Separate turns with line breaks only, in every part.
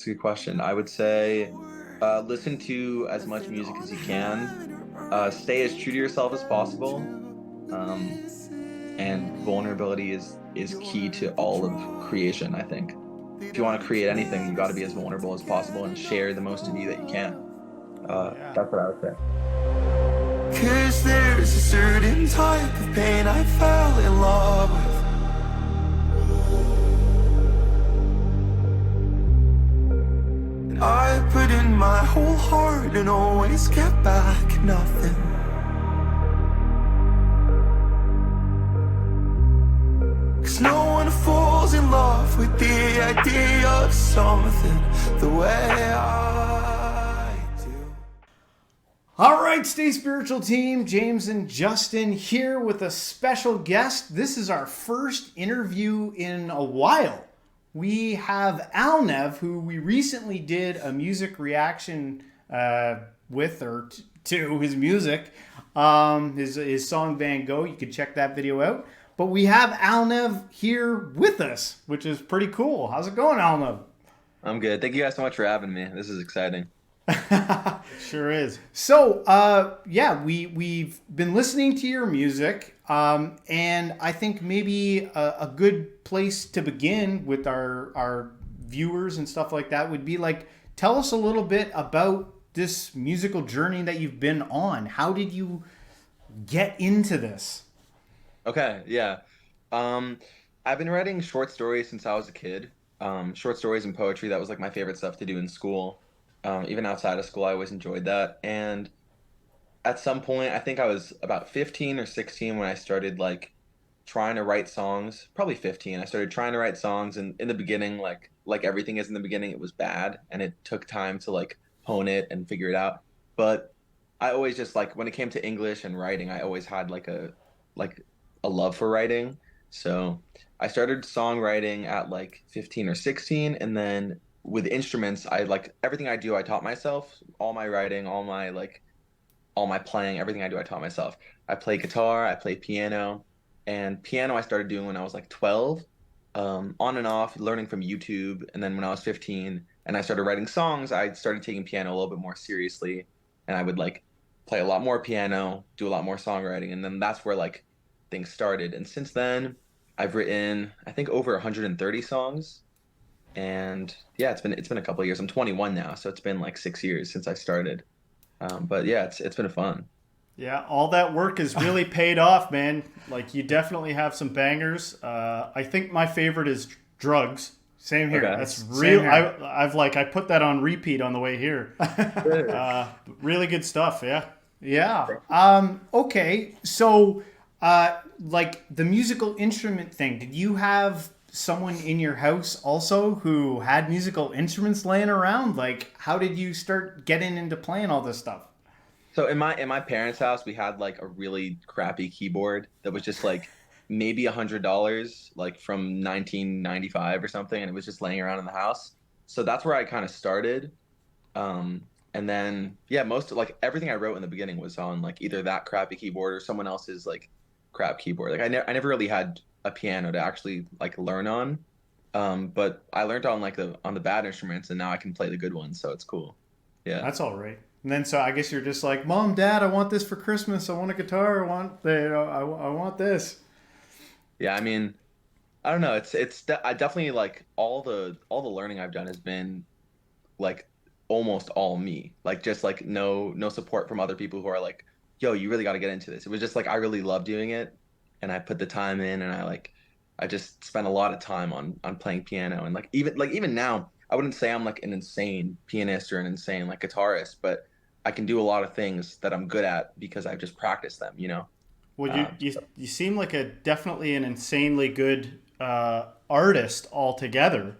It's a good question. I would say listen to as much music as you can. Stay as true to yourself as possible. Um, and vulnerability is key to all of creation, I think. If you want to create anything, you got to be as vulnerable as possible and share the most of you that you can.
Yeah.
That's what I would say.
Cause there's a certain type of pain I fell in love with. And I put in my whole heart and always kept back nothing. Cause no one falls in love with the idea of something the way I do.
All right, Stay Spiritual team, James and Justin here with a special guest. This is our first interview in a while. We have Alnev, who we recently did a music reaction with or to his music, his song Van Gogh. You can check that video out. But we have Alnev here with us, which is pretty cool. How's it going, Alnev?
I'm good. Thank you guys so much for having me. This is exciting.
Sure is. So, yeah, we've been listening to your music, and I think maybe a good place to begin with our viewers and stuff like that would be like, tell us a little bit about this musical journey that you've been on. How did you get into this?
Okay, yeah. I've been writing short stories since I was a kid. Short stories and poetry, that was like my favorite stuff to do in school. Even outside of school, I always enjoyed that. And at some point, I think I was about 15 or 16 when I started like trying to write songs. Probably 15. I started trying to write songs, and in the beginning, like everything is in the beginning, it was bad, and it took time to like hone it and figure it out. But I always just like when it came to English and writing, I always had like a love for writing. So I started songwriting at like 15 or 16, and then with instruments, I like everything I do, I taught myself. All my writing, all my playing, everything I do, I taught myself. I play guitar, I play piano, and piano I started doing when I was like 12, on and off, learning from YouTube. And then when I was 15 and I started writing songs, I started taking piano a little bit more seriously, and I would like play a lot more piano, do a lot more songwriting, and then that's where like things started. And since then, I've written I think over 130 songs, and yeah, it's been a couple of years. I'm 21 now, so it's been like 6 years since I started. But yeah, it's been fun.
Yeah, all that work has really paid off, man. Like, you definitely have some bangers. I think my favorite is Drugs. Same here.
Okay.
That's
Same
real.
here.
I put that on repeat on the way here. Really good stuff. Yeah. Yeah. Okay. So, like the musical instrument thing, did you have someone in your house also who had musical instruments laying around? Like, how did you start getting into playing all this stuff?
So in my parents' house, we had like a really crappy keyboard that was just like maybe $100, like from 1995 or something, and it was just laying around in the house. So that's where I kind of started. And then yeah, most like everything I wrote in the beginning was on like either that crappy keyboard or someone else's like crap keyboard. Like I never really had a piano to actually like learn on. But I learned on like the bad instruments, and now I can play the good ones, so it's cool. Yeah.
That's all right. And then so I guess you're just like, Mom, Dad, I want this for Christmas. I want a guitar. I want this.
Yeah, I mean, I don't know. I definitely like all the learning I've done has been like almost all me. Like just like no support from other people who are like, "Yo, you really got to get into this." It was just like I really love doing it, and I put the time in, and I just spent a lot of time on playing piano. And like even now, I wouldn't say I'm like an insane pianist or an insane like guitarist, but I can do a lot of things that I'm good at because I've just practiced them, you know.
Well, you
Um,
you, you seem like a definitely an insanely good artist altogether,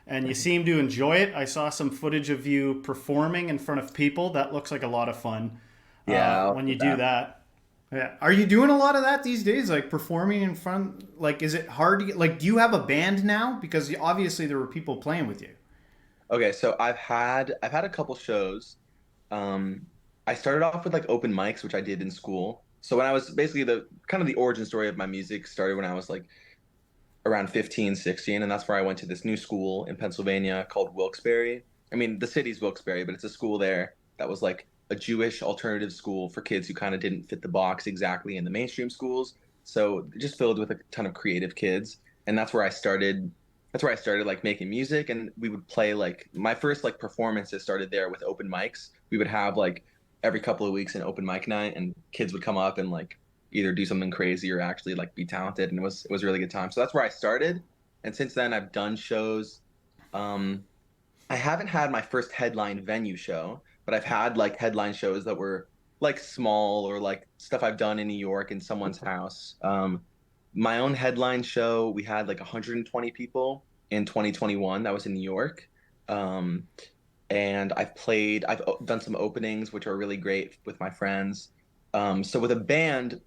and you seem to enjoy it. I saw some footage of you performing in front of people. That looks like a lot of fun
yeah, I'll
when you
do
do
that.
that. Yeah. Are you doing a lot of that these days? Like performing in front? Like, is it hard to get? Like, do you have a band now? Because obviously there were people playing with you.
Okay, so I've had a couple shows. Um, I started off with like open mics, which I did in school. So when I was basically the kind of the origin story of my music started when I was like around 15, 16, and that's where I went to this new school in Pennsylvania called Wilkes-Barre. I mean, the city's Wilkes-Barre, but it's a school there that was like a Jewish alternative school for kids who kind of didn't fit the box exactly in the mainstream schools. So just filled with a ton of creative kids, and that's where I started. That's where I started like making music, and we would play like my first like performances started there with open mics. We would have like every couple of weeks an open mic night, and kids would come up and like either do something crazy or actually like be talented, and it was a really good time. So that's where I started, and since then I've done shows. Um, I haven't had my first headline venue show, but I've had like headline shows that were like small or like stuff I've done in New York in someone's house. My own headline show, we had like 120 people in 2021. That was in New York. Um, and I've done some openings, which are really great with my friends. So with a band,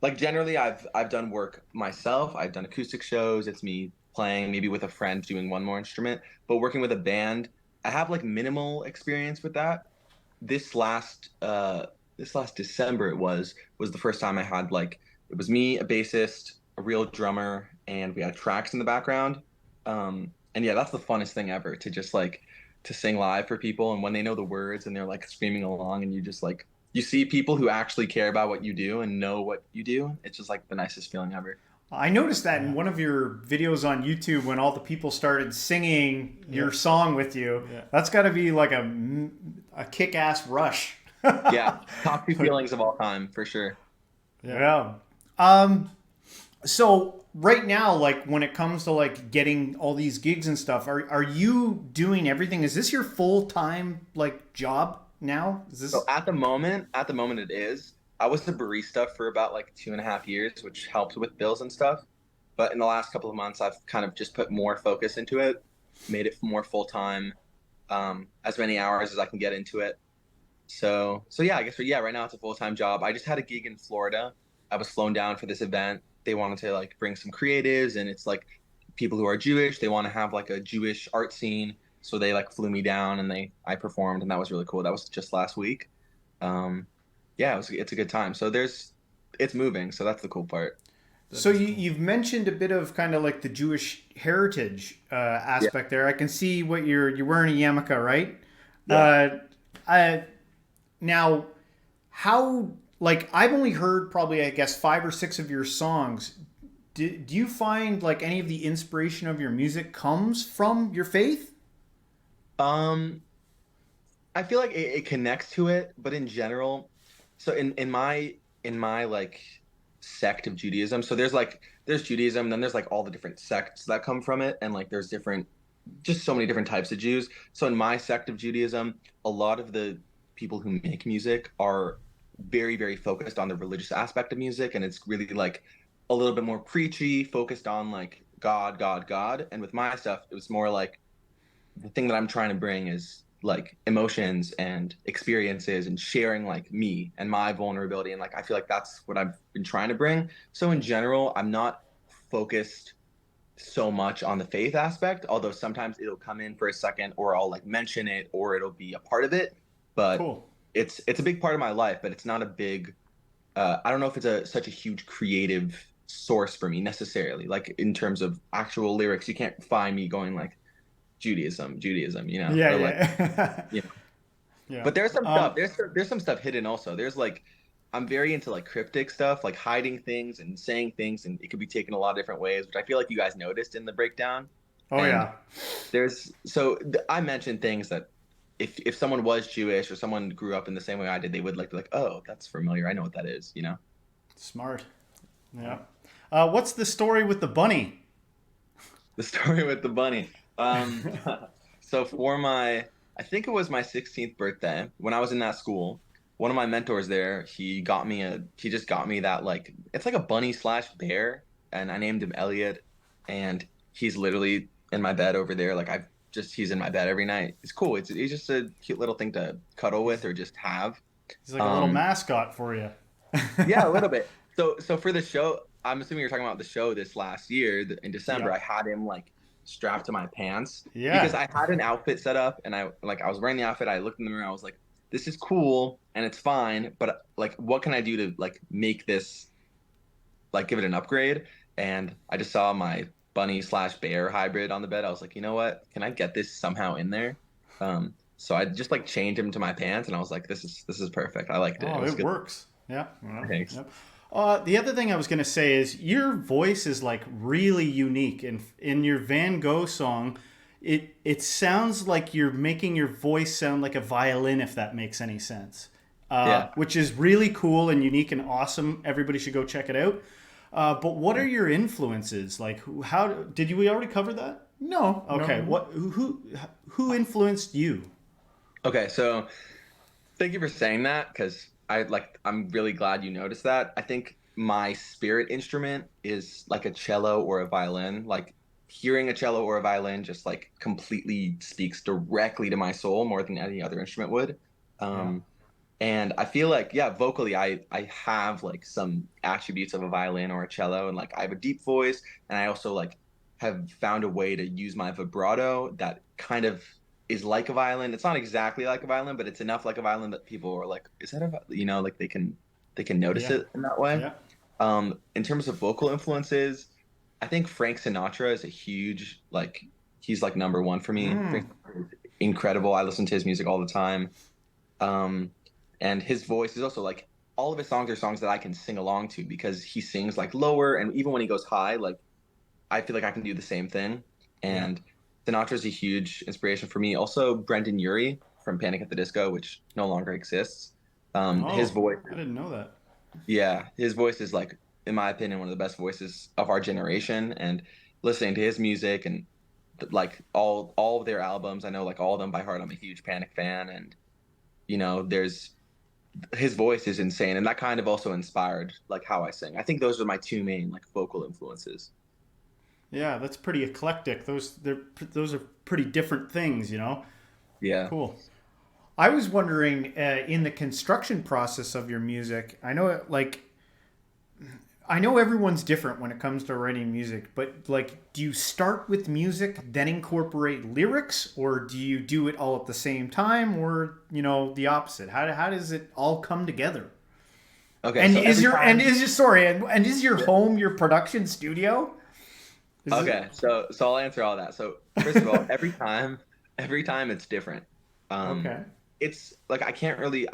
like generally I've done work myself. I've done acoustic shows. It's me playing maybe with a friend doing one more instrument, but working with a band, I have like minimal experience with that. This last this last December was the first time I had like it was me, a bassist, a real drummer, and we had tracks in the background. And yeah, that's the funnest thing ever to just like to sing live for people, and when they know the words and they're like screaming along, and you just like you see people who actually care about what you do and know what you do. It's just like the nicest feeling ever.
I noticed that in one of your videos on YouTube when all the people started singing your song with you. Yeah. That's got to be like a kick-ass rush.
Yeah, top two feelings of all time for sure.
Yeah. So right now, like when it comes to like getting all these gigs and stuff, are you doing everything? Is this your full-time like job now? Is this
So at the moment it is. I was a barista for about like 2.5 years, which helped with bills and stuff. But in the last couple of months, I've kind of just put more focus into it, made it more full time, as many hours as I can get into it. So yeah, I guess yeah, right now it's a full time job. I just had a gig in Florida. I was flown down for this event. They wanted to like bring some creatives, and it's like people who are Jewish. They want to have like a Jewish art scene, so they like flew me down, and I performed, and that was really cool. That was just last week. Um, yeah, it's a good time. So it's moving. So that's the cool part.
So you've mentioned a bit of kind of like the Jewish heritage
Yeah.
aspect there. I can see what you're wearing a yarmulke, right?
Yeah.
I now how like I've only heard probably I guess 5 or 6 of your songs. Do you find like any of the inspiration of your music comes from your faith?
Um, I feel like it connects to it, but in general, so in my like sect of Judaism, so there's Judaism, then there's like all the different sects that come from it, and like there's different just so many different types of Jews. So in my sect of Judaism, a lot of the people who make music are very, very focused on the religious aspect of music, and it's really like a little bit more preachy, focused on like God, God, God. And with my stuff, it was more like the thing that I'm trying to bring is like emotions and experiences and sharing like me and my vulnerability. And like I feel like that's what I've been trying to bring. So in general, I'm not focused so much on the faith aspect, although sometimes it'll come in for a second or I'll like mention it or it'll be a part of it. But
Cool.
it's a big part of my life, but it's not a big I don't know if it's a such a huge creative source for me necessarily. Like in terms of actual lyrics, you can't find me going like Judaism,
Yeah,
or like,
yeah.
you know.
Yeah.
But there's some stuff. There's some stuff hidden also. There's like I'm very into like cryptic stuff, like hiding things and saying things, and it could be taken a lot of different ways, which I feel like you guys noticed in the breakdown.
Oh
And
yeah.
I mentioned things that if someone was Jewish or someone grew up in the same way I did, they would like be like, oh, that's familiar. I know what that is.
Smart. Yeah. What's the story with the bunny?
The story with the bunny. Um, so I think it was my 16th birthday when I was in that school. One of my mentors there, he just got me that like, it's like a bunny slash bear, and I named him Elliot, and he's literally in my bed over there. Like he's in my bed every night. It's cool. He's just a cute little thing to cuddle with or just have.
He's like a little
Um,
mascot for you.
yeah, a little bit. So for the show, I'm assuming you're talking about the show this last year in December.
Yeah.
I had him like strapped to my pants because
Yeah.
I had an outfit set up, and I was wearing the outfit. I looked in the mirror. I was like, this is cool and it's fine, but like, what can I do to like make this like give it an upgrade? And I just saw my bunny slash bear hybrid on the bed. I was like, you know what? Can I get this somehow in there? So I just like chained him to my pants, and I was like, this is perfect. I liked it. It
Oh,
was
it
good.
works. Yeah. Well,
Thanks.
yep. The other thing I was going to say is your voice is like really unique. In your Van Gogh song, it sounds like you're making your voice sound like a violin, if that makes any sense.
Yeah.
Which is really cool and unique and awesome. Everybody should go check it out. But what are your influences? Like, how did we already cover that?
No.
Okay.
No.
What? Who influenced you?
Okay, so thank you for saying that because I'm really glad you noticed that. I think my spirit instrument is like a cello or a violin. Like hearing a cello or a violin just like completely speaks directly to my soul more than any other instrument would.
Yeah.
Um, and I feel like, yeah, vocally, I have like some attributes of a violin or a cello, and like I have a deep voice, and I also like have found a way to use my vibrato that kind of is like a violin. It's not exactly like a violin, but it's enough like a violin that people are like, is that a, like they can notice
Yeah.
it in that way.
Yeah.
In terms of vocal influences, I think Frank Sinatra is a huge like he's like number one for me.
Mm.
Frank Sinatra is incredible. I listen to his music all the time. Um, and his voice is also like all of his songs are songs that I can sing along to because he sings like lower, and even when he goes high, like I feel like I can do the same thing.
Yeah.
And Sinatra's a huge inspiration for me. Also, Brendan Urie from Panic at the Disco, which no longer exists. His
Oh,
voice,
I didn't know that.
yeah, his voice is like, in my opinion, one of the best voices of our generation. And listening to his music and like all of their albums, I know like all of them by heart. I'm a huge Panic fan, and there's his voice is insane, and that kind of also inspired like how I sing. I think those are my two main like vocal influences.
Yeah, that's pretty eclectic. Those are pretty different things,
Yeah.
Cool.
I was wondering in the construction process of your music. I know everyone's different when it comes to writing music, but like, do you start with music, then incorporate lyrics, or do you do it all at the same time, or the opposite? How does it all come together?
Okay.
And
So
is
every
your
time,
and is your sorry and is your home your production studio? Is it-
okay. So I'll answer all that. So first of all, every time it's different. Um,
okay.
it's like I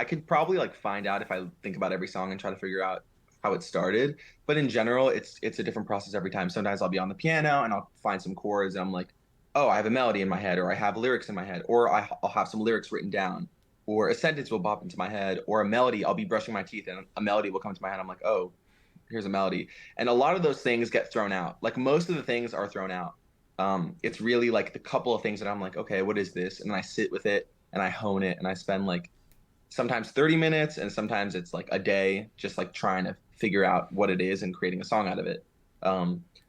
could probably like find out if I think about every song and try to figure out how it started. But in general, it's a different process every time. Sometimes I'll be on the piano and I'll find some chords and I'm like, oh, I have a melody in my head, or I have lyrics in my head, or I'll have some lyrics written down, or a sentence will pop into my head, or a melody. I'll be brushing my teeth and a melody will come to my head. I'm like, oh, here's a melody. And a lot of those things get thrown out. Like most of the things are thrown out. It's really like the couple of things that I'm like, okay, what is this? And then I sit with it and I hone it and I spend like sometimes 30 minutes and sometimes it's like a day just like trying to figure out what it is and creating a song out of it.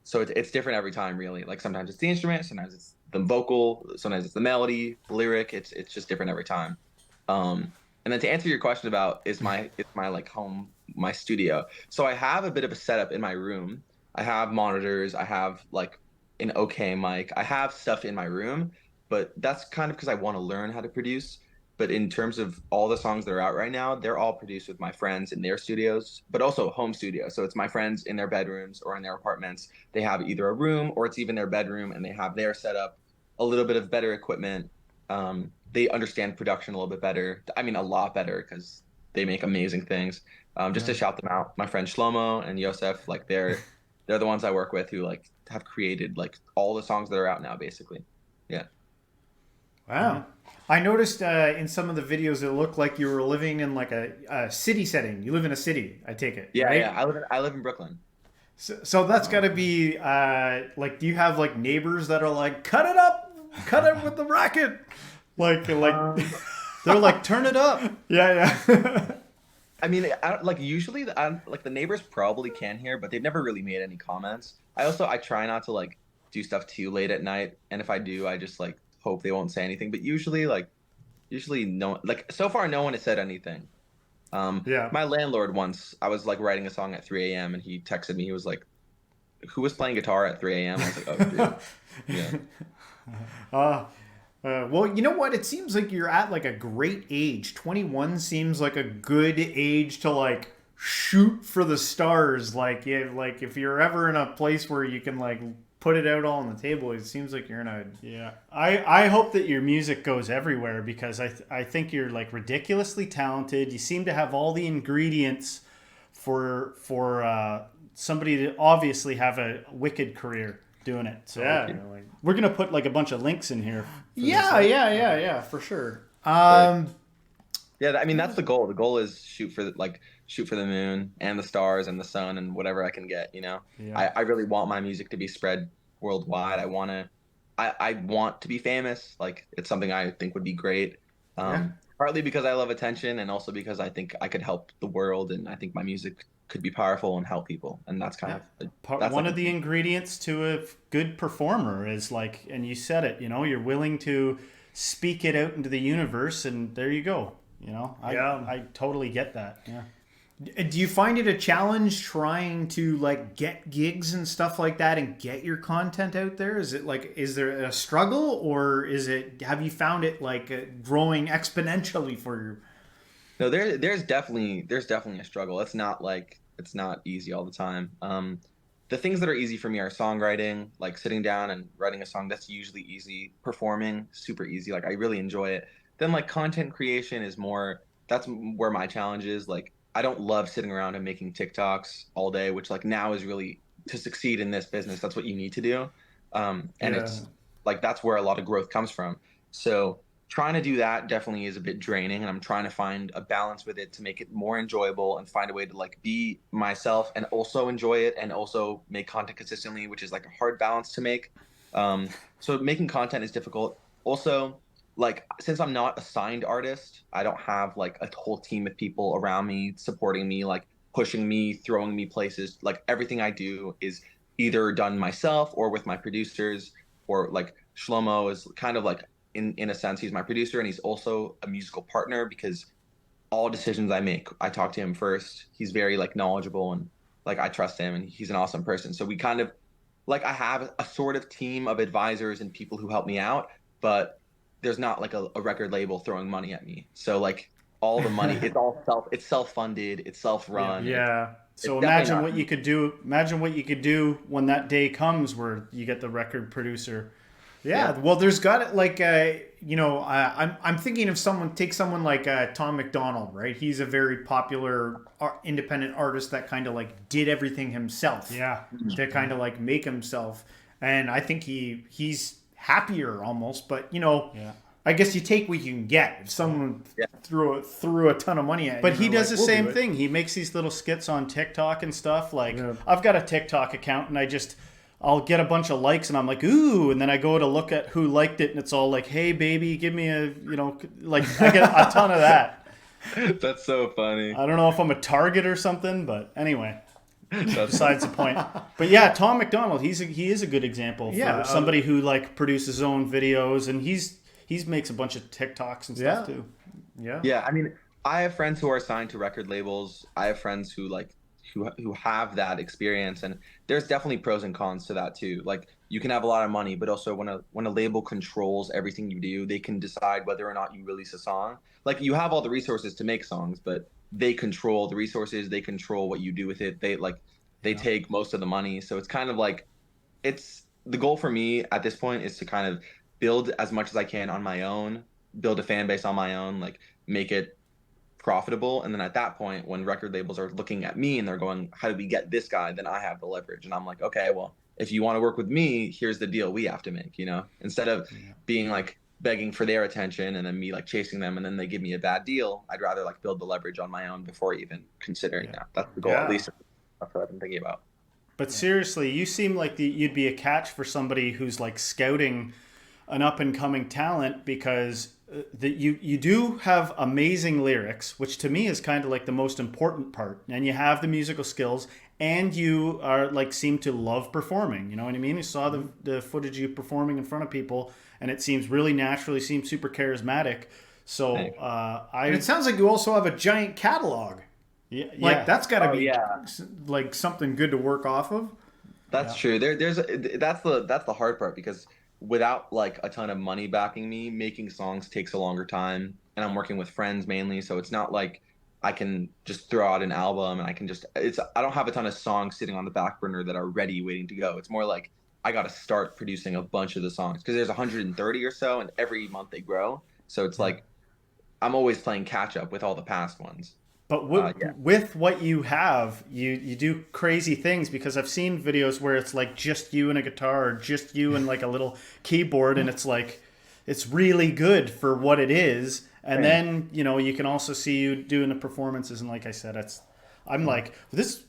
So it's different every time, really. Like sometimes it's the instrument, sometimes it's the vocal, sometimes it's the melody, lyric. It's just different every time. And then to answer your question about is my like home, my studio. So I have a bit of a setup in my room. I have monitors. I have like an okay mic. I have stuff in my room, but that's kind of because I want to learn how to produce. But in terms of all the songs that are out right now, they're all produced with my friends in their studios, but also home studios. So it's my friends in their bedrooms or in their apartments. They have either a room or it's even their bedroom, and they have their setup, a little bit of better equipment. They understand production a little bit better. I mean, a lot better because they make amazing things. Just to
Yeah.
shout them out, my friend Shlomo and Yosef, like they're the ones I work with who like have created like all the songs that are out now, basically. Yeah.
Wow. I noticed in some of the videos it looked like you were living in like a city setting. You live in a city, I take it,
Yeah,
right?
yeah. I live in Brooklyn.
So that's got to be like, do you have like neighbors that are like, cut it up, cut it with the racket, like
They're like, turn it up.
yeah, yeah.
I mean, like usually, like the neighbors probably can hear, but they've never really made any comments. I try not to like do stuff too late at night, and if I do, I just like hope they won't say anything. But usually no, like so far no one has said anything.
Yeah.
My landlord once, I was like writing a song at 3 a.m. and he texted me. He was like, "Who was playing guitar at 3 a.m.?" I was like, "Oh, dude, yeah,
Well, you know what? It seems like you're at like a great age. 21 seems like a good age to like shoot for the stars. Like if you're ever in a place where you can like
put it out all on the table. It seems like you're in a
Yeah, I hope that your music goes everywhere, because I think you're like ridiculously talented. You seem to have all the ingredients for somebody to obviously have a wicked career doing it. So
Yeah.
we're gonna put like a bunch of links in here.
yeah, for sure.
Yeah, I mean that's the goal. The goal is shoot for the moon and the stars and the sun and whatever I can get, you know.
Yeah.
I really want my music to be spread worldwide. I want to be famous. Like it's something I think would be great. Partly because I love attention and also because I think I could help the world and I think my music could be powerful and help people. And that's kind of that's
One
like
of the ingredients to a good performer is like, and you said it, you know, you're willing to speak it out into the universe, and there you go. You know, I totally get that. Yeah.
Do you find it a challenge trying to like get gigs and stuff like that and get your content out there? Is it like, is there a struggle, or have you found it like growing exponentially for you?
No, there's definitely a struggle. It's not easy all the time. The things that are easy for me are songwriting, like sitting down and writing a song. That's usually easy. Performing, super easy. Like I really enjoy it. Then like content creation is more. That's where my challenge is. Like I don't love sitting around and making TikToks all day, which like now is really to succeed in this business. That's what you need to do. It's like that's where a lot of growth comes from. So trying to do that definitely is a bit draining, and I'm trying to find a balance with it to make it more enjoyable and find a way to like be myself and also enjoy it and also make content consistently, which is like a hard balance to make. So making content is difficult. Also, like since I'm not a signed artist, I don't have like a whole team of people around me supporting me, like pushing me, throwing me places. Like everything I do is either done myself or with my producers, or like Shlomo is kind of like in a sense, he's my producer and he's also a musical partner because all decisions I make, I talk to him first. He's very like knowledgeable and like I trust him and he's an awesome person. So we kind of like I have a sort of team of advisors and people who help me out, but there's not like a record label throwing money at me. So like all the money, it's self-funded, it's self-run.
Yeah. So
it's
imagine what you could do. Imagine what you could do when that day comes where you get the record producer.
Yeah, well, there's got it like I'm thinking of someone like Tom McDonald, right? He's a very popular independent artist that kind of like did everything himself.
Yeah,
to kind of like make himself, and I think he's happier almost. But I guess you take what you can get. If someone threw a ton of money at you,
but he does
like,
the same thing. He makes these little skits on TikTok and stuff. Like I've got a TikTok account, and I'll get a bunch of likes and I'm like, ooh, and then I go to look at who liked it and it's all like, hey baby, give me like I get a ton of that.
That's so funny.
I don't know if I'm a target or something, but anyway, besides the point. But yeah, Tom McDonald, he is a good example for somebody who like produces his own videos, and he's makes a bunch of TikToks and stuff too.
Yeah, I mean, I have friends who are signed to record labels. I have friends who like who have that experience, and there's definitely pros and cons to that too. Like you can have a lot of money, but also when a label controls everything you do, they can decide whether or not you release a song. Like you have all the resources to make songs, but they control the resources, they control what you do with it. They take most of the money. So it's kind of like it's the goal for me at this point is to kind of build as much as I can on my own, build a fan base on my own, like make it profitable, and then at that point when record labels are looking at me and they're going, how do we get this guy, then I have the leverage, and I'm like, okay, well, if you want to work with me, here's the deal we have to make, instead of being like begging for their attention and then me like chasing them and then they give me a bad deal. I'd rather like build the leverage on my own before even considering that. That's the goal, at least that's what I've been thinking about.
But seriously, you seem like you'd be a catch for somebody who's like scouting an up and coming talent, because you do have amazing lyrics, which to me is kind of like the most important part, and you have the musical skills, and you are like seem to love performing. You know what I mean? You saw the footage of you performing in front of people, and it seems really natural. You seem super charismatic. So
and it sounds like you also have a giant catalog. Like that's got to be like something good to work off of.
That's true. That's the hard part, because without like a ton of money backing me, making songs takes a longer time, and I'm working with friends mainly, so it's not like I can just throw out an album and I don't have a ton of songs sitting on the back burner that are ready waiting to go. It's more like I got to start producing a bunch of the songs because there's 130 or so, and every month they grow. So it's like I'm always playing catch up with all the past ones.
But
Yeah.
with what you have, you do crazy things, because I've seen videos where it's like just you and a guitar, or just you and like a little keyboard, and it's like it's really good for what it is. And then you can also see you doing the performances, and like I said, I'm like this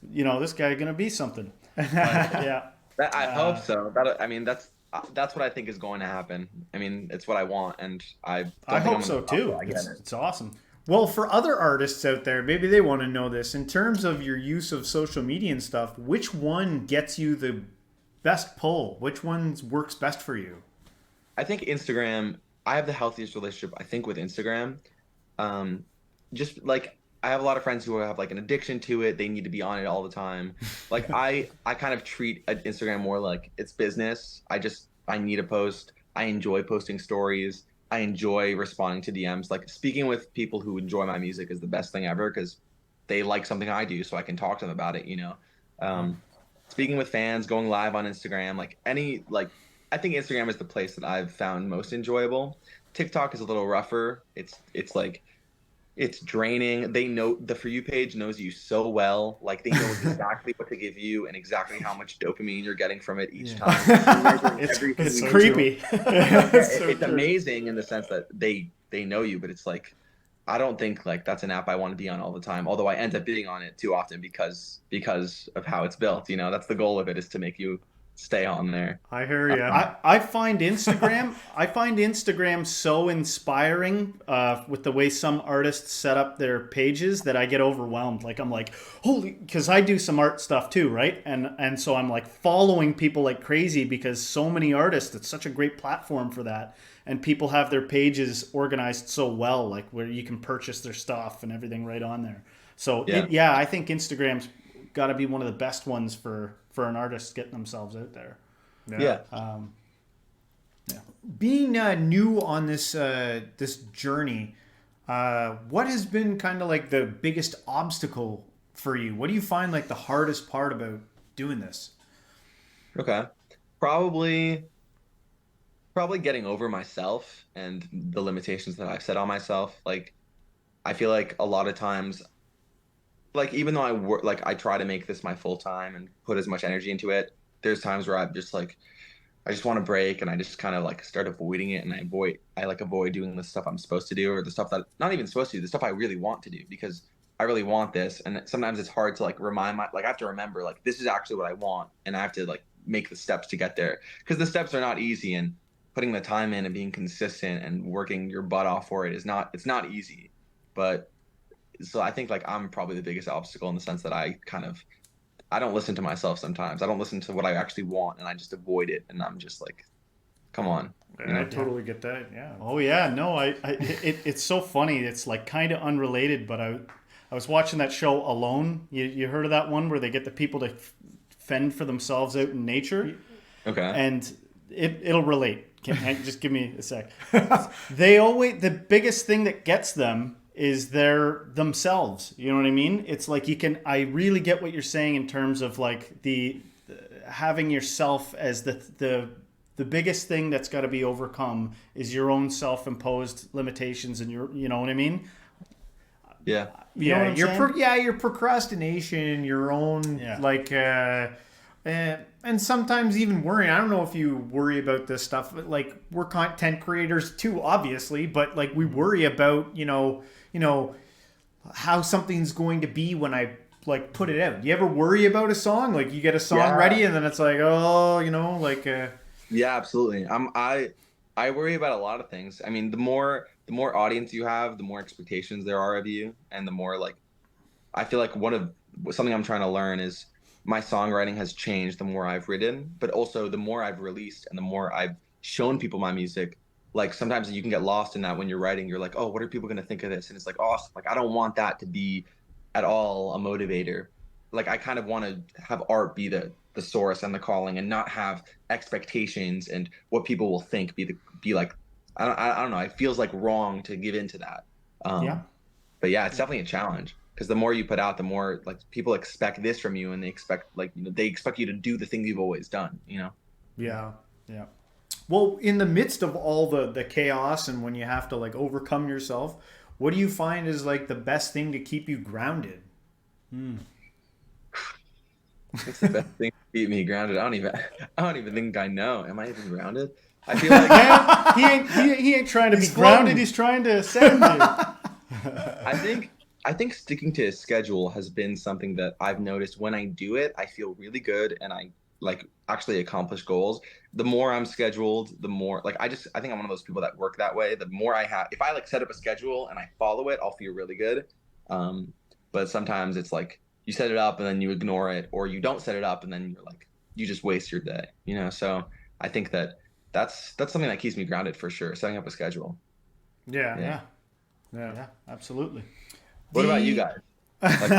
guy gonna be something. Yeah.
I hope so. I mean, that's what I think is going to happen. I mean, it's what I want, and I don't
I
think
hope
I'm
so
gonna stop till
too.
I get it.
It's awesome. Well, for other artists out there, maybe they want to know this. In terms of your use of social media and stuff, which one gets you the best pull? Which one works best for you?
I think Instagram. I have the healthiest relationship, I think, with Instagram. Um, just like I have a lot of friends who have like an addiction to it. They need to be on it all the time. Like I kind of treat Instagram more like it's business. I need a post. I enjoy posting stories. I enjoy responding to DMs. Like speaking with people who enjoy my music is the best thing ever because they like something I do, so I can talk to them about it. Um, Speaking with fans, going live on Instagram, I think Instagram is the place that I've found most enjoyable. TikTok is a little rougher. It's draining. They know the For You page knows you so well. Like they know exactly what to give you and exactly how much dopamine you're getting from it each time.
It's
Everything.
creepy.
It's amazing in the sense that they know you, but it's like I don't think like that's an app I want to be on all the time. Although I end up being on it too often because of how it's built. That's the goal of it is to make you stay on there.
I hear you. I find Instagram so inspiring with the way some artists set up their pages that I get overwhelmed. Like I'm like, holy, because I do some art stuff too, right? And so I'm like following people like crazy because so many artists. It's such a great platform for that, and people have their pages organized so well, like where you can purchase their stuff and everything right on there. So I think Instagram's got to be one of the best ones for an artist getting themselves out there.
Yeah.
Being new on this journey, what has been kind of like the biggest obstacle for you? What do you find like the hardest part about doing this?
Okay. Probably getting over myself and the limitations that I've set on myself. Like I feel like a lot of times like even though I work like I try to make this my full time and put as much energy into it, there's times where I'm just like I just want to break and I just kind of like start avoiding it and I avoid doing the stuff I'm supposed to do or the stuff that not even supposed to do, the stuff I really want to do because I really want this. And sometimes it's hard to like I have to remember like this is actually what I want and I have to like make the steps to get there because the steps are not easy and putting the time in and being consistent and working your butt off for it's not easy. But so I think like I'm probably the biggest obstacle in the sense that I don't listen to myself sometimes. I don't listen to what I actually want and I just avoid it and I'm just like, come on.
I totally get that. Yeah. Oh yeah. No, it's so funny. It's like kind of unrelated, but I was watching that show Alone. You heard of that one where they get the people to fend for themselves out in nature?
Okay.
And it'll relate. Just give me a sec. The biggest thing that gets them is they're themselves. You know what I mean? It's like I really get what you're saying in terms of like the having yourself as the biggest thing that's got to be overcome is your own self-imposed limitations and you know what I mean?
Yeah.
Your procrastination, your own and sometimes even worrying. I don't know if you worry about this stuff, but like we're content creators too, obviously, but like we worry about, how something's going to be when I like put it out. Do you ever worry about a song? Like you get a song ready and then it's like,
Yeah, absolutely. I worry about a lot of things. I mean, the more audience you have, the more expectations there are of you, and the more like I feel like something I'm trying to learn is my songwriting has changed the more I've written, but also the more I've released and the more I've shown people my music. Like sometimes you can get lost in that when you're writing. You're like, oh, what are people going to think of this? And it's like awesome. Like I don't want that to be at all a motivator. Like I kind of want to have art be the source and the calling, and not have expectations and what people will think be like. I don't know. It feels like wrong to give into that. But yeah, it's definitely a challenge because the more you put out, the more like people expect this from you, and they expect you to do the thing you've always done.
Yeah. Yeah. Well, in the midst of all the chaos and when you have to like overcome yourself, what do you find is like the best thing to keep you grounded?
What's the best thing to keep me grounded? I don't even think I know. Am I even grounded? I feel like
Man, he ain't trying to be grounded. He's trying to ascend you.
I think sticking to a schedule has been something that I've noticed when I do it, I feel really good and I like actually accomplish goals. The more I'm scheduled, the more like I think I'm one of those people that work that way. The more I have, if I like set up a schedule and I follow it, I'll feel really good. Um, but sometimes it's like you set it up and then you ignore it, or you don't set it up and then you're like you just waste your day, you know? So I think that's something that keeps me grounded for sure, setting up a schedule.
Yeah.
Yeah, absolutely.
What about you guys? What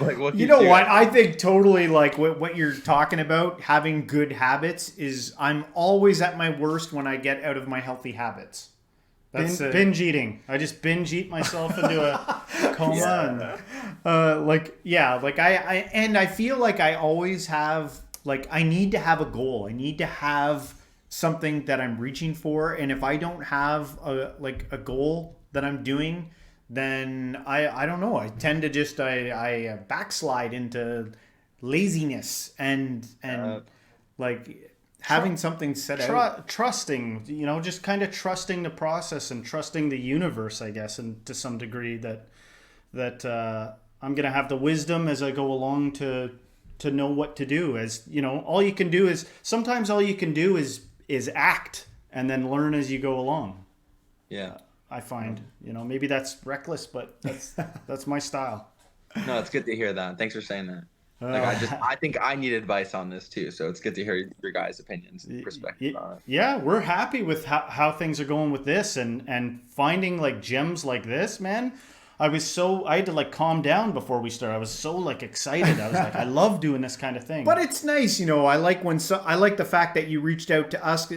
You
keeps
know what? I think totally like what you're talking about, having good habits is I'm always at my worst when I get out of my healthy habits. That's
Binge eating. I just binge eat myself into a coma.
I feel like I always have like I need to have a goal. I need to have something that I'm reaching for, and if I don't have a goal that I'm doing, then I don't know. I tend to just I backslide into laziness and like having something set out.
Trusting, just kind of trusting the process and trusting the universe, I guess, and to some degree that I'm gonna have the wisdom as I go along to know what to do. As all you can do is sometimes all you can do is act and then learn as you go along.
Yeah.
I find, maybe that's reckless, but that's my style.
No, it's good to hear that. Thanks for saying that. Like I think I need advice on this too, so it's good to hear your guys' opinions and perspective on it.
Yeah, we're happy with how things are going with this and finding like gems like this, man. I had to like calm down before we started. I was so like excited. I was like, I love doing this kind of thing.
But it's nice, I like I like the fact that you reached out to us.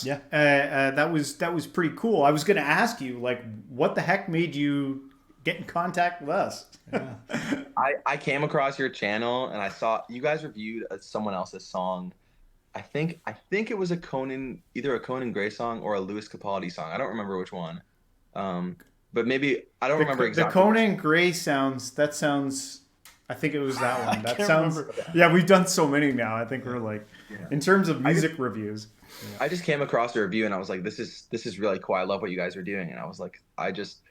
Yeah.
That was pretty cool. I was going to ask you like, what the heck made you get in contact with us?
Yeah.
I came across your channel and I saw you guys reviewed someone else's song. I think it was either a Conan Gray song or a Louis Capaldi song. I don't remember which one. But maybe I don't remember exactly.
The Conan Gray sounds. I think it was that one. That sounds.
Remember.
Yeah, we've done so many now. I think we're like, in terms of music reviews.
I just came across a review and I was like, this is really cool. I love what you guys are doing. And I was like, just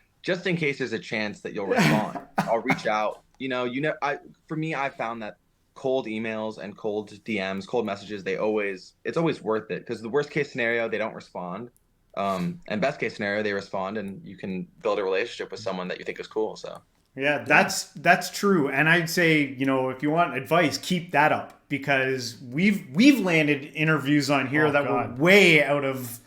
in case there's a chance that you'll respond, I'll reach out. For me, I found that cold emails and cold DMs, cold messages, it's always worth it because the worst case scenario, they don't respond. And best case scenario, they respond and you can build a relationship with someone that you think is cool. So
yeah, that's true. And I'd say, if you want advice, keep that up because we've landed interviews on here were way out of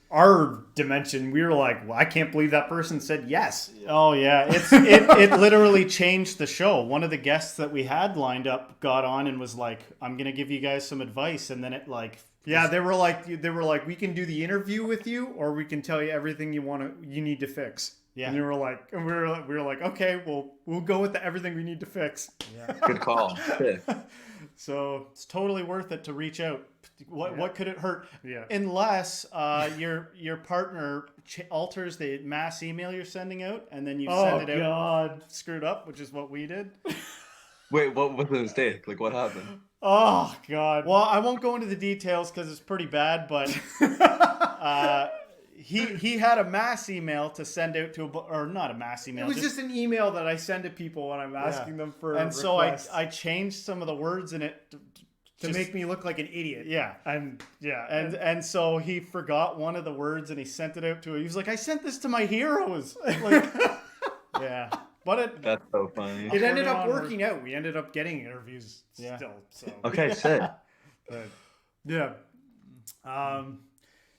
our dimension. We were like, well, I can't believe that person said yes.
Oh yeah, it literally changed the show. One of the guests that we had lined up got on and was like, I'm gonna give you guys some advice, and then it like.
Yeah, they were like, we can do the interview with you, or we can tell you everything you need to fix.
Yeah,
and we were like, okay, we'll go with everything we need to fix.
Yeah,
good call.
So it's totally worth it to reach out. What could it hurt?
Yeah,
unless your partner alters the mass email you're sending out, and then you send it out screwed up, which is what we did.
Wait, what was the mistake? Like, what happened?
Oh, God. Well, I won't go into the details because it's pretty bad, but he had a mass email to send out to or not a mass email.
It was just an email that I send to people when I'm asking them for
and
requests.
So I changed some of the words in it
to make me look like an idiot.
Yeah. And so he forgot one of the words and he sent it out to He was like, I sent this to my heroes. Like, yeah. But
that's so funny.
It ended up working out. We ended up getting interviews still. So
okay, sick.
Yeah.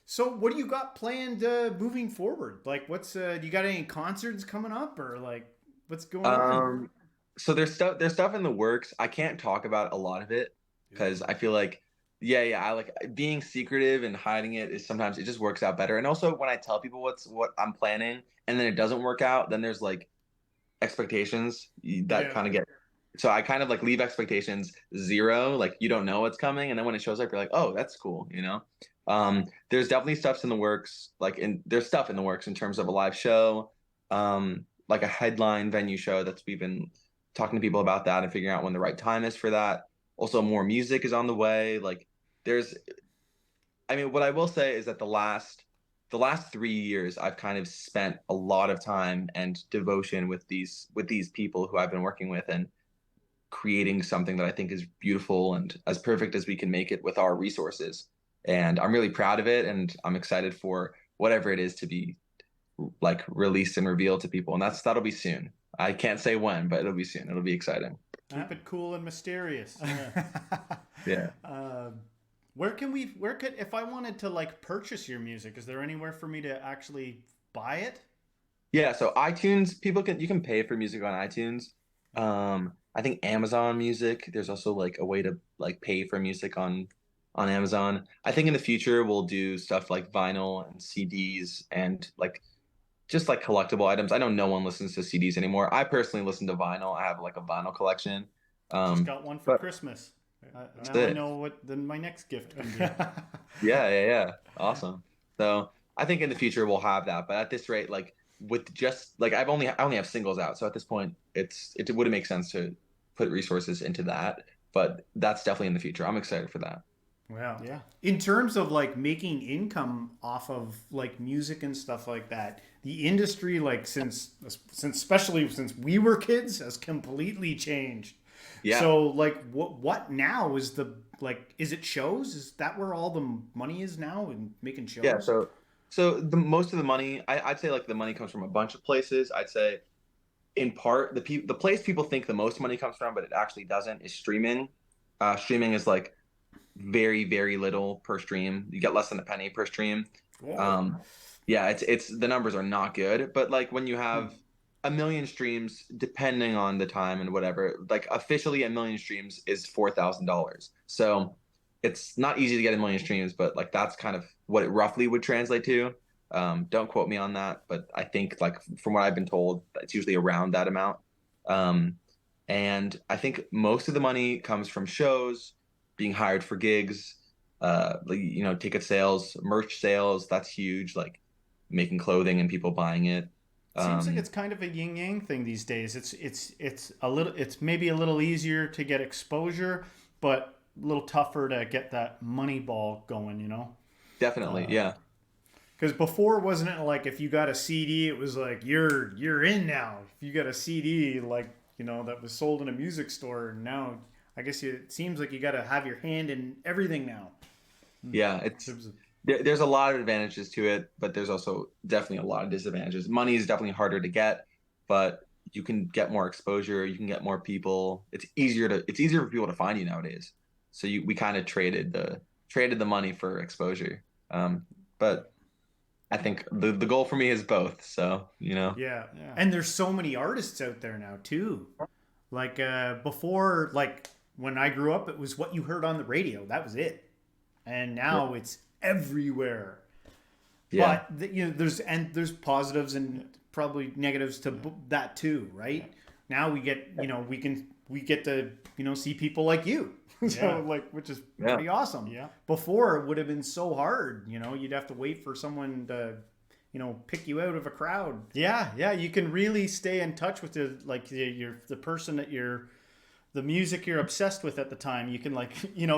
So what do you got planned moving forward? Like, what's you got any concerts coming up or like what's going on?
So there's stuff in the works. I can't talk about a lot of it because I feel like I like being secretive and hiding it is sometimes it just works out better. And also when I tell people what I'm planning and then it doesn't work out, then there's like expectations that kind of get so I kind of like leave expectations zero, like you don't know what's coming, and then when it shows up, you're like, oh, that's cool, you know. There's definitely stuff's in the works, there's stuff in the works in terms of a live show, like a headline venue show that's we've been talking to people about that and figuring out when the right time is for that. Also, more music is on the way. Like there's, I mean, what I will say is that the last 3 years, I've kind of spent a lot of time and devotion with these people who I've been working with and creating something that I think is beautiful and as perfect as we can make it with our resources. And I'm really proud of it, and I'm excited for whatever it is to be like released and revealed to people. And that'll be soon. I can't say when, but it'll be soon. It'll be exciting.
Keep it cool and mysterious. Yeah.
Yeah.
Where could, if I wanted to like purchase your music, is there anywhere for me to actually buy it?
Yeah, so iTunes, you can pay for music on iTunes. I think Amazon Music, there's also like a way to like pay for music on Amazon. I think in the future we'll do stuff like vinyl and CDs and like just like collectible items. I know no one listens to CDs anymore. I personally listen to vinyl. I have like a vinyl collection.
Just got one for
But
Christmas. Now I
it.
know what then my next gift can be.
Yeah. Awesome. So I think in the future we'll have that. But at this rate, like with just like I only have singles out. So at this point, it wouldn't make sense to put resources into that. But that's definitely in the future. I'm excited for that.
Wow.
Yeah. In terms of like making income off of like music and stuff like that, the industry like since especially since we were kids has completely changed.
Yeah.
So like what now is the like is it shows? Is that where all the money is now in making shows?
Yeah. So the most of the money, I'd say like the money comes from a bunch of places. I'd say in part the place people think the most money comes from, but it actually doesn't, is streaming. Streaming is like very, very little per stream. You get less than a penny per stream. Um, yeah, it's the numbers are not good, but like when you have a million streams, depending on the time and whatever, like officially a million streams is $4,000. So it's not easy to get a million streams, but like that's kind of what it roughly would translate to. Don't quote me on that, but I think like from what I've been told, it's usually around that amount. Um, and I think most of the money comes from shows, being hired for gigs, like, ticket sales, merch sales. That's huge. Like making clothing and people buying it.
Seems like it's kind of a yin yang thing these days. It's maybe a little easier to get exposure, but a little tougher to get that money ball going, you know?
Definitely, yeah.
Because before, wasn't it like if you got a CD, it was like you're in now. If you got a CD, like that was sold in a music store, now I guess it seems like you got to have your hand in everything now.
Yeah, there's a lot of advantages to it, but there's also definitely a lot of disadvantages. Money is definitely harder to get, but you can get more exposure, you can get more people. It's easier for people to find you nowadays. So we kind of traded the money for exposure. But I think the goal for me is both. So,
Yeah. And there's so many artists out there now too. Like before, like when I grew up, it was what you heard on the radio. That was it. And now it's everywhere.
Yeah.
But there's positives and probably negatives to that too, right? Now we get we get to see people like you, so like which is pretty awesome.
Yeah.
Before it would have been so hard. You'd have to wait for someone to pick you out of a crowd.
Yeah. You can really stay in touch with the person that the music you're obsessed with at the time. You can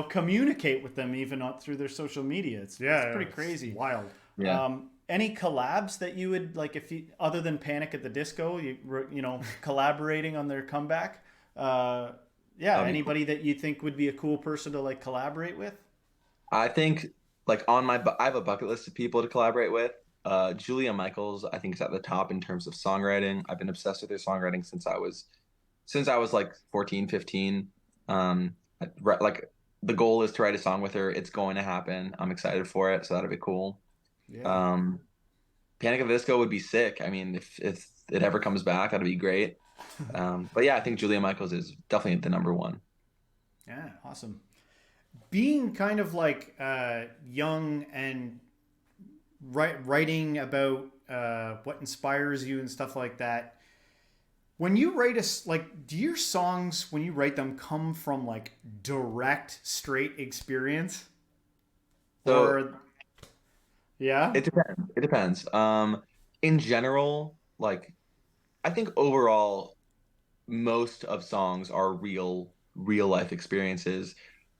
communicate with them even through their social media. It's pretty crazy.
It's wild.
Yeah.
Any collabs that you would like, if you, other than Panic at the Disco, collaborating on their comeback? Anybody that you think would be a cool person to like collaborate with?
I think like I have a bucket list of people to collaborate with. Julia Michaels, I think, is at the top in terms of songwriting. I've been obsessed with her songwriting since I was like 14, 15. Like the goal is to write a song with her. It's going to happen. I'm excited for it, so that'll be cool.
Yeah.
Panic at the Disco would be sick. I mean, if it ever comes back, that'd be great. But yeah, I think Julia Michaels is definitely the number one.
Yeah, awesome.
Being kind of like young and writing about what inspires you and stuff like that,
When you write like, do your songs, when you write them, come from like direct, straight experience?
So
Or, yeah?
it depends. It depends. In general, like I think overall, most of songs are real life experiences.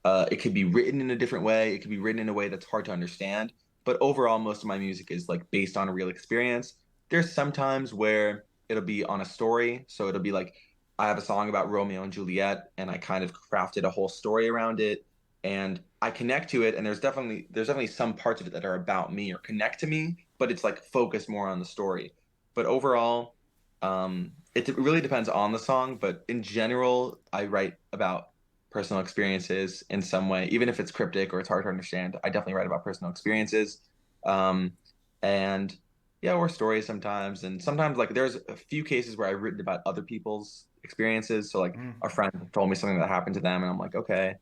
It could be written in a different way. It could be written in a way that's hard to understand. But overall, most of my music is like based on a real experience. There's some times where it'll be on a story. So it'll be like I have a song about Romeo and Juliet, and I kind of crafted a whole story around it, and I connect to it. And there's definitely some parts of it that are about me or connect to me, but it's like focused more on the story. But overall, it really depends on the song, but in general, I write about personal experiences in some way, even if it's cryptic or it's hard to understand. I definitely write about personal experiences, um, and yeah, or stories sometimes. And sometimes, like, there's a few cases where I've written about other people's experiences. So, like,
Mm.
a friend told me something that happened to them, and I'm like, okay,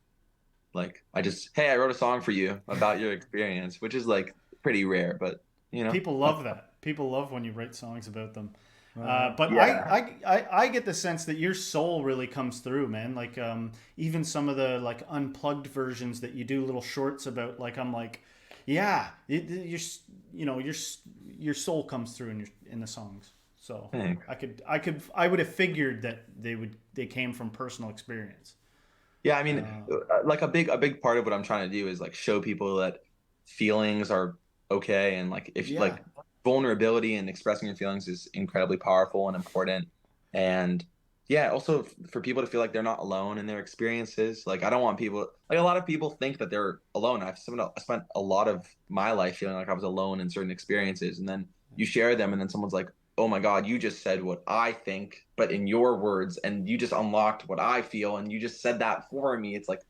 like, hey, I wrote a song for you about your experience, which is like pretty rare, but you know,
People love that. People love when you write songs about them. But
yeah.
I get the sense that your soul really comes through, man. Like even some of the like unplugged versions that you do little shorts about, like I'm like, yeah, your soul comes through in the songs. So
Thanks.
I would have figured that they came from personal experience.
Yeah, I mean,
Uh,
like a big part of what I'm trying to do is like show people that feelings are okay, and like if
yeah,
like vulnerability and expressing your feelings is incredibly powerful and important. And yeah, also for people to feel like they're not alone in their experiences. Like I don't want people like a lot of people think that they're alone. I spent a lot of my life feeling like I was alone in certain experiences, and then you share them, and then someone's like, oh my God, you just said what I think, but in your words, and you just unlocked what I feel, and you just said that for me. It's like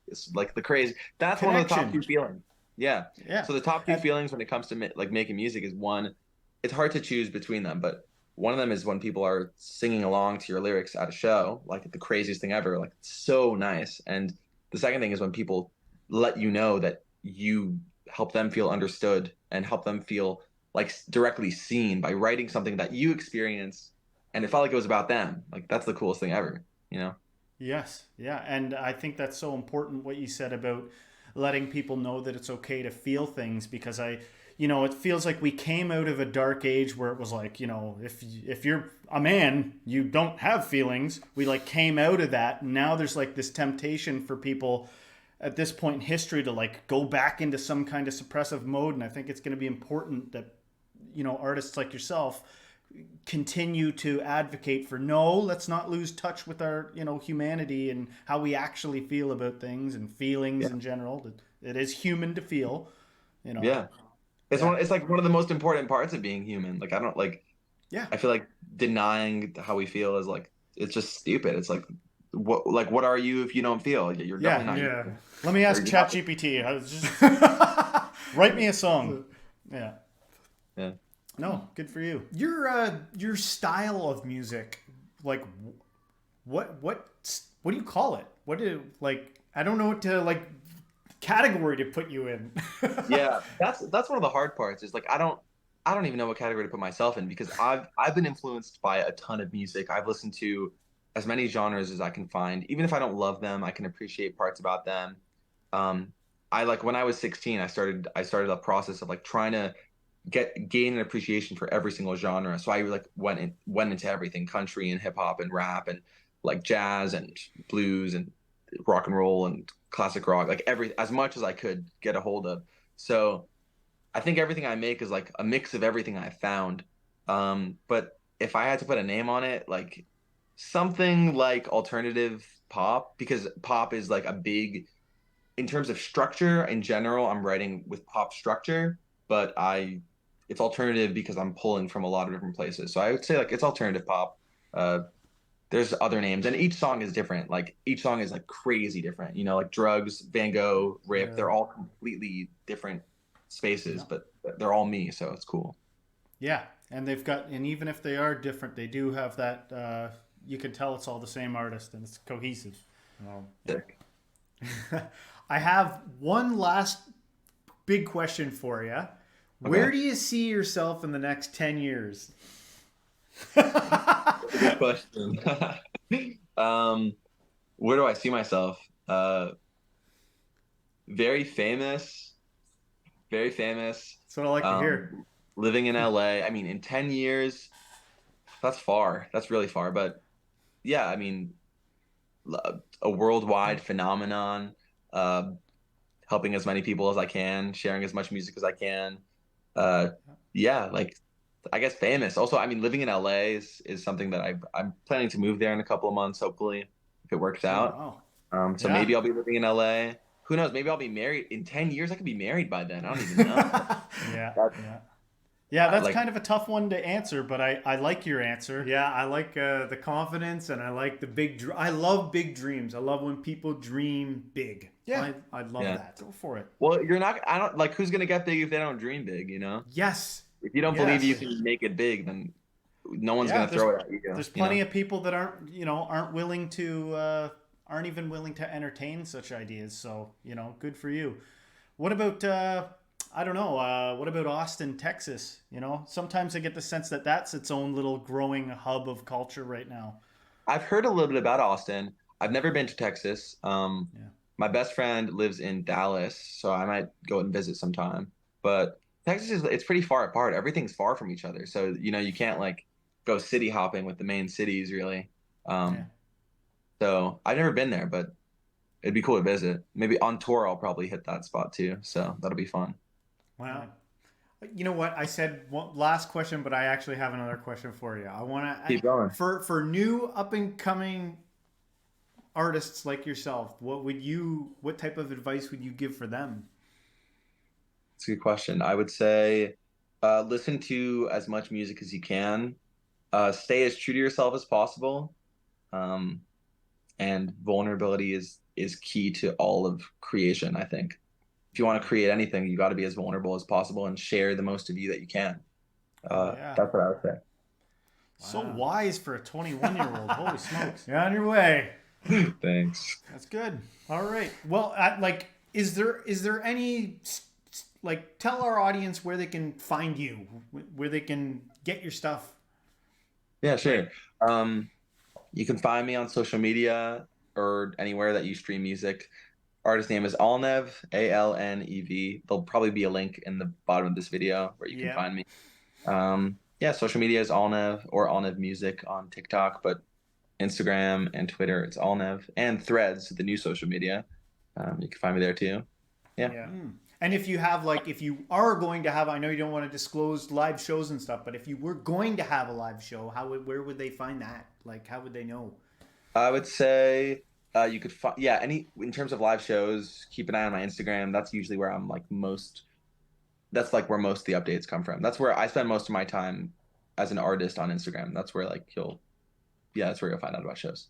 the crazy. That's one of the top
connection.
two feelings. Yeah.
Yeah,
So the top two
and
feelings when it comes to like making music is one, it's hard to choose between them, but one of them is when people are singing along to your lyrics at a show, like the craziest thing ever, like it's so nice. And the second thing is when people let you know that you help them feel understood and help them feel like directly seen by writing something that you experience, and it felt like it was about them. Like that's the coolest thing ever, you know?
yes, yeah, and I think that's so important what you said about letting people know that it's okay to feel things because it feels like we came out of a dark age where it was like, if you're a man, you don't have feelings. We like came out of that, and now there's like this temptation for people at this point in history to like go back into some kind of suppressive mode, and I think it's going to be important that artists like yourself continue to advocate for no, let's not lose touch with our humanity and how we actually feel about things and feelings
Yeah.
in general. That it is human to feel, you know.
Yeah. It's
Yeah,
like one of the most important parts of being human. Like I don't like
yeah,
I feel like denying how we feel is like it's just stupid. It's like what are you if you don't feel? You're
yeah.
definitely not
Yeah.
human.
Let me
Or
ask
you're not.
ChatGPT. I was just write me a song. Yeah.
Yeah.
No, good for you.
Your style of music, like what do you call it? What do like I don't know what to like category to put you in.
Yeah, that's one of the hard parts is like I don't even know what category to put myself in because I've been influenced by a ton of music. I've listened to as many genres as I can find. Even if I don't love them, I can appreciate parts about them. Um, I like when I was 16, I started a process of like trying to gain an appreciation for every single genre. So I like went into everything, country and hip hop and rap and like jazz and blues and rock and roll and classic rock, like every as much as I could get a hold of. So I think everything I make is like a mix of everything I found. But if I had to put a name on it, like something like alternative pop, because pop is like a big in terms of structure in general, I'm writing with pop structure, but I it's alternative because I'm pulling from a lot of different places. So I would say like it's alternative pop. Uh, there's other names, and each song is different. Like each song is like crazy different. You know, like Drugs, Van Gogh, Rip.
Yeah.
They're all completely different spaces,
Yeah.
but they're all me, so it's cool.
Yeah, and and even if they are different, they do have that. You can tell it's all the same artist, and it's cohesive. Yeah.
Sick.
I have one last big question for you. Where
Okay.
do you see yourself in the next 10 years?
Good question. um, where do I see myself? Very famous, very famous.
That's what I like to hear.
Living in LA. I mean, in 10 years, that's far. That's really far. But yeah, I mean, a worldwide phenomenon, uh, helping as many people as I can, sharing as much music as I can. Uh, yeah, like I guess famous. Also, I mean, living in LA is something that I'm planning to move there in a couple of months, hopefully, if it works
Oh,
out.
wow.
So
Yeah.
maybe I'll be living in LA. Who knows? Maybe I'll be married in 10 years. I could be married by then. I don't even know.
Yeah.
That's-
Yeah. Yeah, that's
like,
kind of a tough one to answer, but I like your answer. Yeah, I like the confidence, and I like the big. I love big dreams. I love when people dream big.
Yeah.
I love
Yeah.
that. Go for it.
well, you're not. I don't like. Who's gonna get big if they don't dream big? You know.
Yes.
If you don't believe you
Yes.
can make it big, then no one's
Yeah,
gonna throw it at you.
There's
you know?
plenty of people that aren't willing to aren't even willing to entertain such ideas. So good for you. What about I don't know. What about Austin, Texas? Sometimes I get the sense that that's its own little growing hub of culture right now.
I've heard a little bit about Austin. I've never been to Texas.
Yeah.
My best friend lives in Dallas, so I might go and visit sometime. But Texas it's pretty far apart. Everything's far from each other. So, you can't like go city hopping with the main cities really.
Yeah.
So I've never been there, but it'd be cool to visit. Maybe on tour I'll probably hit that spot too. So that'll be fun.
Wow. You know what? I said last question, but I actually have another question for you. I want to
Keep going.
for new up and coming artists like yourself. What type of advice would you give for them?
It's a good question. I would say listen to as much music as you can. Stay as true to yourself as possible. And vulnerability is key to all of creation, I think. If you want to create anything, you got to be as vulnerable as possible and share the most of you that you can.
Yeah.
That's what I would say.
So wise for a 21-year-old. Holy smokes. You're on your way.
Thanks.
That's good. All right. Well, is there any, tell our audience where they can find you, where they can get your stuff?
Yeah, sure. You can find me on social media or anywhere that you stream music. Artist name is Alnev, Alnev. There'll probably be a link in the bottom of this video where you can find me. Social media is Alnev or Alnev Music on TikTok, but Instagram and Twitter, it's Alnev. And Threads, the new social media. You can find me there too. Yeah.
And if you are going to have, I know you don't want to disclose live shows and stuff, but if you were going to have a live show, where would they find that? How would they know?
I would say you could find, in terms of live shows, keep an eye on my Instagram. That's usually where I'm that's where most of the updates come from. That's where I spend most of my time as an artist on Instagram. That's where that's where you'll find out about shows.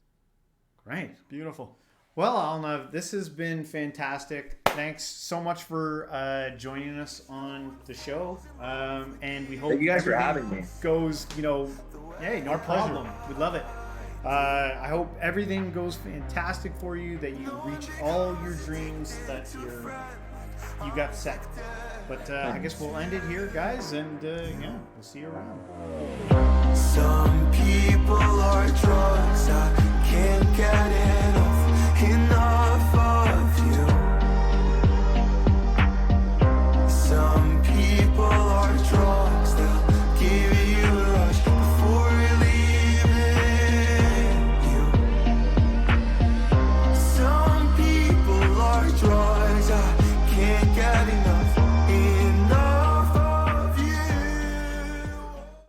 Great. Beautiful. Well, Alnev, this has been fantastic. Thanks so much for joining us on the show. And we hope
Thank you guys for having me.
Goes, hey, no problem. We'd love it. I hope everything goes fantastic for you, that you reach all your dreams that you got set. But I guess we'll end it here, guys, and we'll see you around.
Some people are drawn